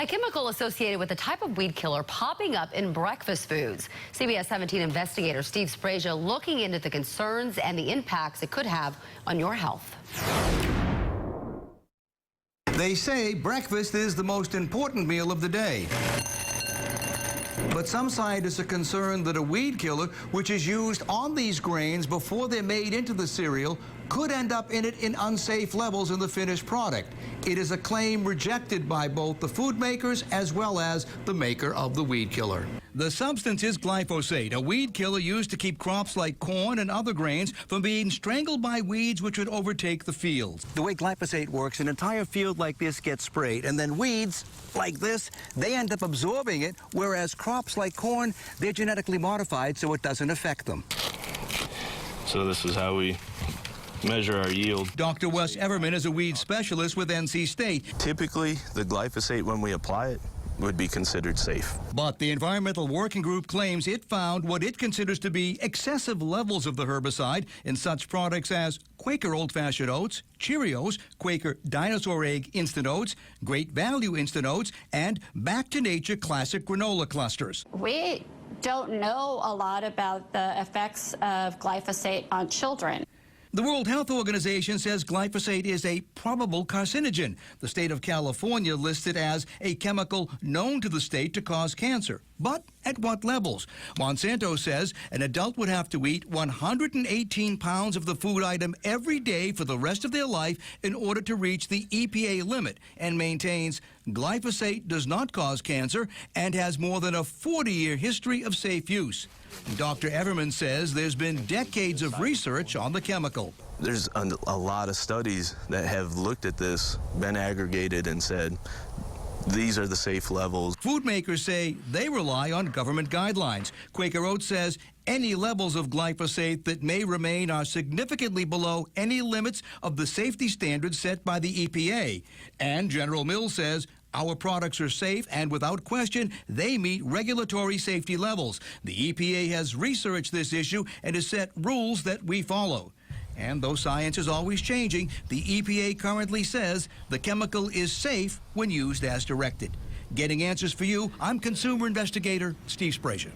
A chemical associated with a type of weed killer popping up in breakfast foods. CBS 17 investigator Steve Sprasia looking into the concerns and the impacts it could have on your health. They say breakfast is the most important meal of the day. But some scientists are concerned that a weed killer, which is used on these grains before they're made into the cereal, could end up in it in unsafe levels in the finished product. It is a claim rejected by both the food makers as well as the maker of the weed killer. The substance is glyphosate, a weed killer used to keep crops like corn and other grains from being strangled by weeds which would overtake the fields. The way glyphosate works, an entire field like this gets sprayed, and then weeds like this, they end up absorbing it, whereas crops like corn, they're genetically modified so it doesn't affect them. So this is how we measure our yield. Dr. Wes Everman is a weed specialist with NC State. Typically, the glyphosate, when we apply it, would be considered safe. But the Environmental Working Group claims it found what it considers to be excessive levels of the herbicide in such products as Quaker Old-Fashioned Oats, Cheerios, Quaker Dinosaur Egg Instant Oats, Great Value Instant Oats, and Back to Nature Classic Granola Clusters. We don't know a lot about the effects of glyphosate on children. The World Health Organization says glyphosate is a probable carcinogen. The state of California lists it as a chemical known to the state to cause cancer. But at what levels? Monsanto says an adult would have to eat 118 pounds of the food item every day for the rest of their life in order to reach the EPA limit, and maintains glyphosate does not cause cancer and has more than a 40-year history of safe use. Dr. Everman says there's been decades of research on the chemical. There's a lot of studies that have looked at this, been aggregated, and said these are the safe levels. Food makers say they rely on government guidelines. Quaker Oats says any levels of glyphosate that may remain are significantly below any limits of the safety standards set by the EPA. And General Mills says our products are safe, and without question, they meet regulatory safety levels. The EPA has researched this issue and has set rules that we follow. And though science is always changing, the EPA currently says the chemical is safe when used as directed. Getting answers for you, I'm consumer investigator Steve Sprasia.